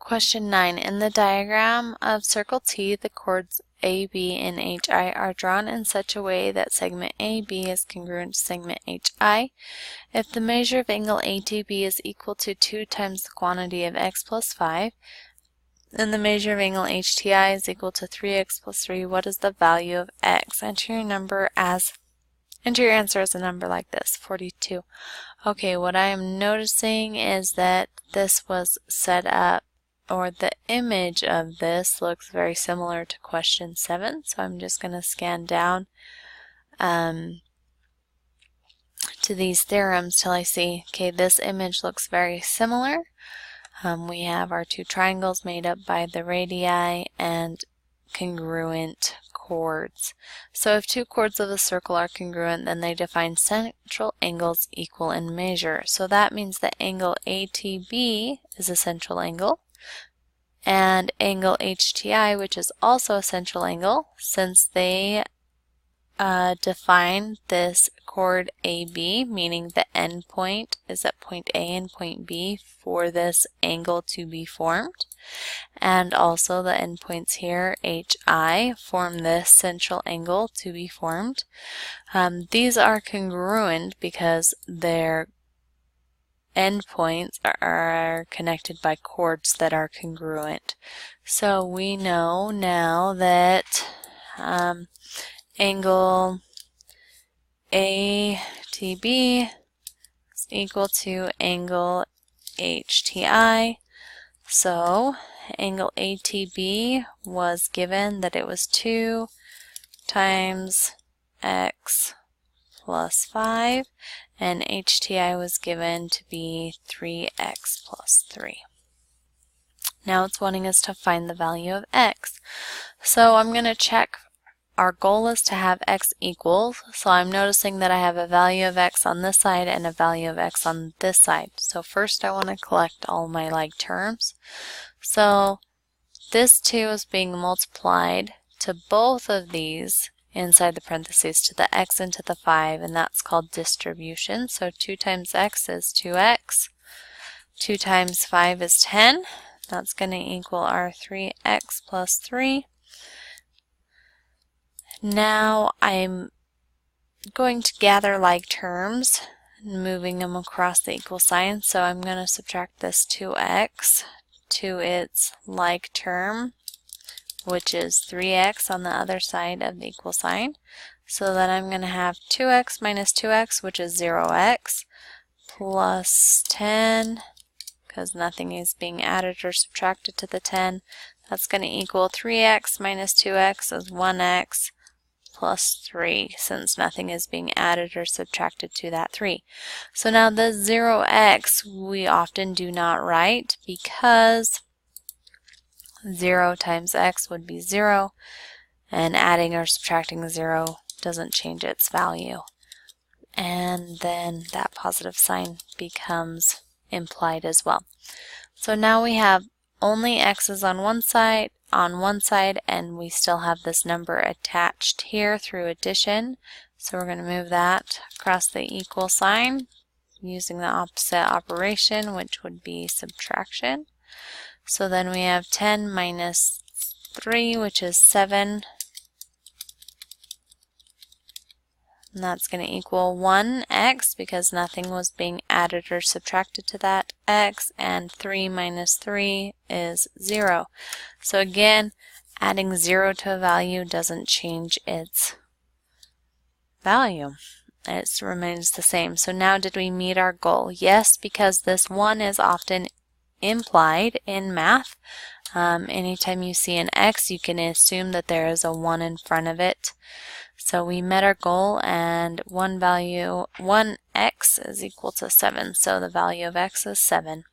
Question 9. In the diagram of circle T, the chords AB and HI are drawn in such a way that segment AB is congruent to segment HI. If the measure of angle ATB is equal to 2 times the quantity of x plus 5, and the measure of angle HTI is equal to 3x plus 3, what is the value of x? Enter your answer as a number like this, 42. Okay, what I am noticing is that this was set up, or the image of this looks very similar to question 7, so I'm just going to scan down to these theorems till I see, okay, this image looks very similar. We have our two triangles made up by the radii and congruent chords. So if two chords of a circle are congruent, then they define central angles equal in measure. So that means that angle ATB is a central angle, and angle HTI, which is also a central angle, since they define this chord AB, meaning the end point is at point A and point B for this angle to be formed. And also the endpoints here, HI, form this central angle to be formed. These are congruent because their endpoints are connected by chords that are congruent. So we know now that angle ATB is equal to angle HTI. So angle ATB was given that it was 2 times x plus 5, and HTI was given to be 3x plus 3. Now it's wanting us to find the value of x. So I'm going to check. Our goal is to have x equals, so I'm noticing that I have a value of x on this side and a value of x on this side. So first I want to collect all my like terms. So this 2 is being multiplied to both of these inside the parentheses, to the x and to the 5, and that's called distribution. So 2 times x is 2x, 2 times 5 is 10. That's going to equal our 3x plus 3. Now I'm going to gather like terms, moving them across the equal sign. So I'm going to subtract this 2x to its like term, which is 3x on the other side of the equal sign. So then I'm going to have 2x minus 2x, which is 0x, plus 10, because nothing is being added or subtracted to the 10. That's going to equal 3x minus 2x is 1x, plus 3, since nothing is being added or subtracted to that 3. So now the 0x we often do not write because 0 times x would be 0, and adding or subtracting 0 doesn't change its value. And then that positive sign becomes implied as well. So now we have only x's on one side, and we still have this number attached here through addition. So we're going to move that across the equal sign using the opposite operation, which would be subtraction. So then we have 10 minus 3, which is 7. And that's going to equal 1x because nothing was being added or subtracted to that x, and 3 minus 3 is 0. So again, adding 0 to a value doesn't change its value. It remains the same. So now did we meet our goal? Yes, because this 1 is often implied in math. Anytime you see an x, you can assume that there is a 1 in front of it. So we met our goal, and 1x is equal to 7. So the value of x is 7.